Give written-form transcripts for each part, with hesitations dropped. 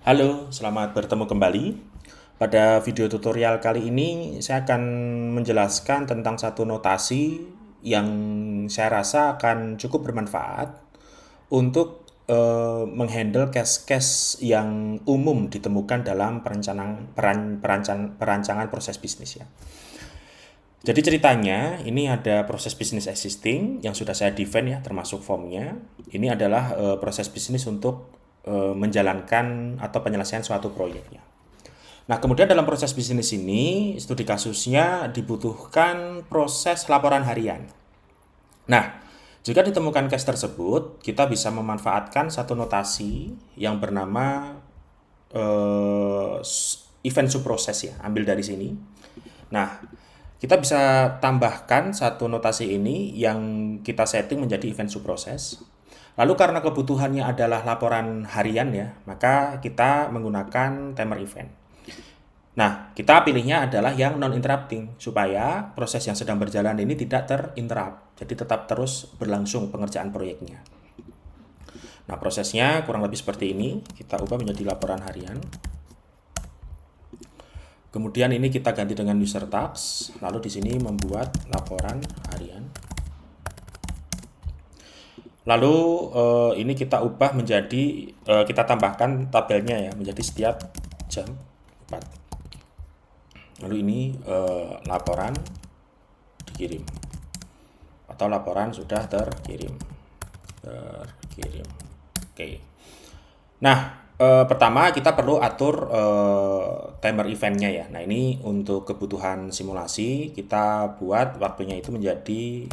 Halo, selamat bertemu kembali. Pada video tutorial kali ini, saya akan menjelaskan tentang satu notasi yang saya rasa akan cukup bermanfaat untuk menghandle case-case yang umum ditemukan dalam perancangan proses bisnis ya. Jadi ceritanya, ini ada proses bisnis existing yang sudah saya define ya, termasuk formnya. Ini adalah proses bisnis untuk menjalankan atau penyelesaian suatu proyek ya. Nah, kemudian dalam proses bisnis ini, studi kasusnya dibutuhkan proses laporan harian. Nah, jika ditemukan case tersebut, kita bisa memanfaatkan satu notasi yang bernama event subproses ya, ambil dari sini. Nah, kita bisa tambahkan satu notasi ini yang kita setting menjadi event subproses. Lalu karena kebutuhannya adalah laporan harian ya, maka kita menggunakan timer event. Nah, kita pilihnya adalah yang non-interrupting, supaya proses yang sedang berjalan ini tidak terinterrupt. Jadi tetap terus berlangsung pengerjaan proyeknya. Nah, prosesnya kurang lebih seperti ini. Kita ubah menjadi laporan harian. Kemudian ini kita ganti dengan user tabs, lalu di sini membuat laporan harian. Lalu ini kita ubah menjadi, kita tambahkan tabelnya ya, menjadi setiap jam 4. Lalu ini laporan dikirim atau laporan sudah terkirim. Oke. Nah, pertama kita perlu atur timer eventnya ya. Nah, ini untuk kebutuhan simulasi kita buat waktunya itu menjadi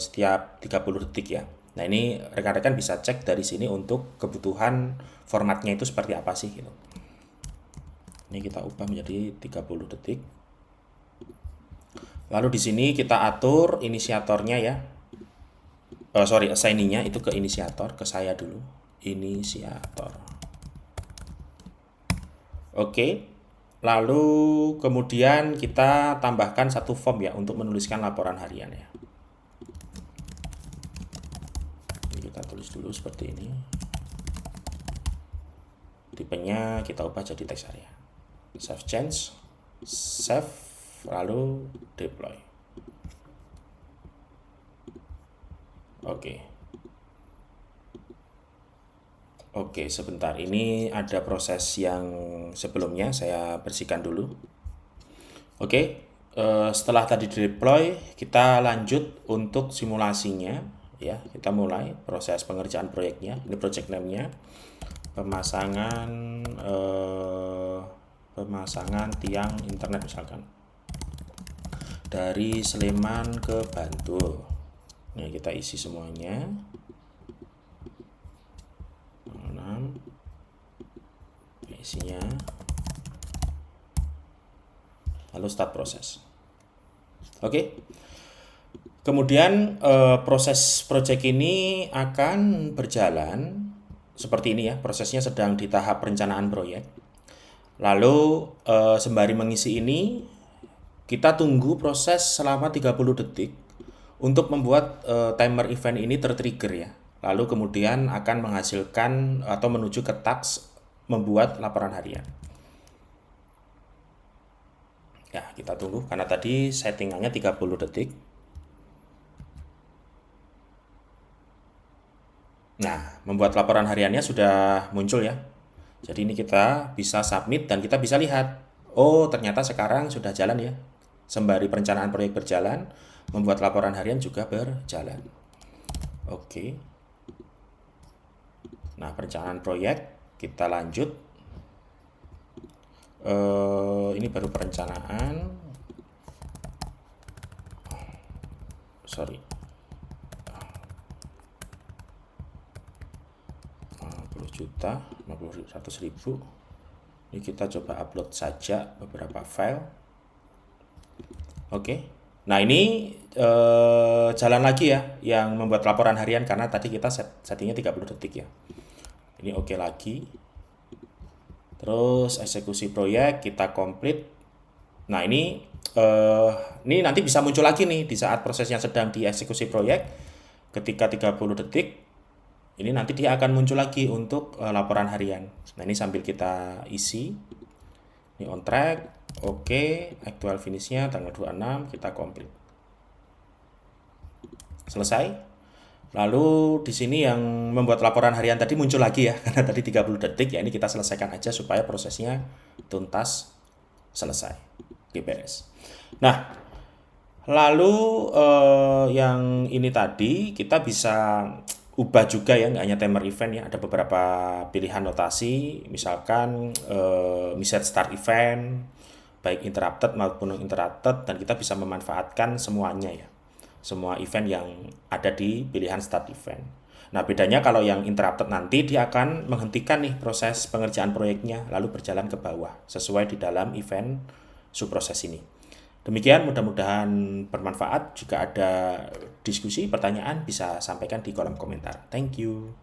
setiap 30 detik ya. Nah, ini rekan-rekan bisa cek dari sini untuk kebutuhan formatnya itu seperti apa sih gitu. Ini kita ubah menjadi 30 detik. Lalu di sini kita atur inisiatornya ya. Assignee-nya itu ke inisiator, ke saya dulu. Inisiator. Oke. Lalu kemudian kita tambahkan satu form ya untuk menuliskan laporan harian ya. Ini kita tulis dulu seperti ini. Tipenya kita ubah jadi teks area. Save change, save, lalu deploy. Oke, sebentar. Ini ada proses yang sebelumnya saya bersihkan dulu. Oke, setelah tadi deploy, kita lanjut untuk simulasinya ya. Kita mulai proses pengerjaan proyeknya. Ini project name-nya. Pemasangan tiang internet misalkan. Dari Sleman ke Bantul. Nah, kita isi semuanya. 6 isinya, lalu start proses. Oke. Kemudian proses project ini akan berjalan seperti ini ya. Prosesnya sedang di tahap perencanaan proyek. Lalu sembari mengisi ini, kita tunggu proses selama 30 detik untuk membuat timer event ini tertrigger ya. Lalu kemudian akan menghasilkan atau menuju ke task membuat laporan harian. Ya, kita tunggu karena tadi settingannya 30 detik. Nah, membuat laporan hariannya sudah muncul ya. Jadi ini kita bisa submit dan kita bisa lihat, oh ternyata sekarang sudah jalan ya. Sembari perencanaan proyek berjalan, membuat laporan harian juga berjalan. Oke. Nah, perencanaan proyek kita lanjut. Ini baru perencanaan. Sorry. 50 juta, 100 ribu. Ini kita coba upload saja beberapa file. Oke. Nah, ini jalan lagi ya yang membuat laporan harian karena tadi kita settingnya 30 detik ya. Ini oke lagi. Terus eksekusi proyek kita komplit. Nah, ini nanti bisa muncul lagi nih di saat prosesnya sedang dieksekusi proyek. Ketika 30 detik Ini nanti dia akan muncul lagi untuk laporan harian. Nah, ini sambil kita isi. Ini on track, oke, actual finishnya tanggal 26, kita komplit. Selesai. Lalu di sini yang membuat laporan harian tadi muncul lagi ya, karena tadi 30 detik, ya ini kita selesaikan aja supaya prosesnya tuntas, selesai, beres. Nah, lalu yang ini tadi kita bisa ubah juga ya, nggak hanya timer event ya, ada beberapa pilihan notasi, misalkan set start event, baik interrupted maupun interrupted, dan kita bisa memanfaatkan semuanya ya, semua event yang ada di pilihan start event. Nah, bedanya kalau yang interrupted nanti dia akan menghentikan nih proses pengerjaan proyeknya lalu berjalan ke bawah sesuai di dalam event subproses ini. Demikian, mudah-mudahan bermanfaat. Jika ada diskusi, pertanyaan bisa sampaikan di kolom komentar. Thank you.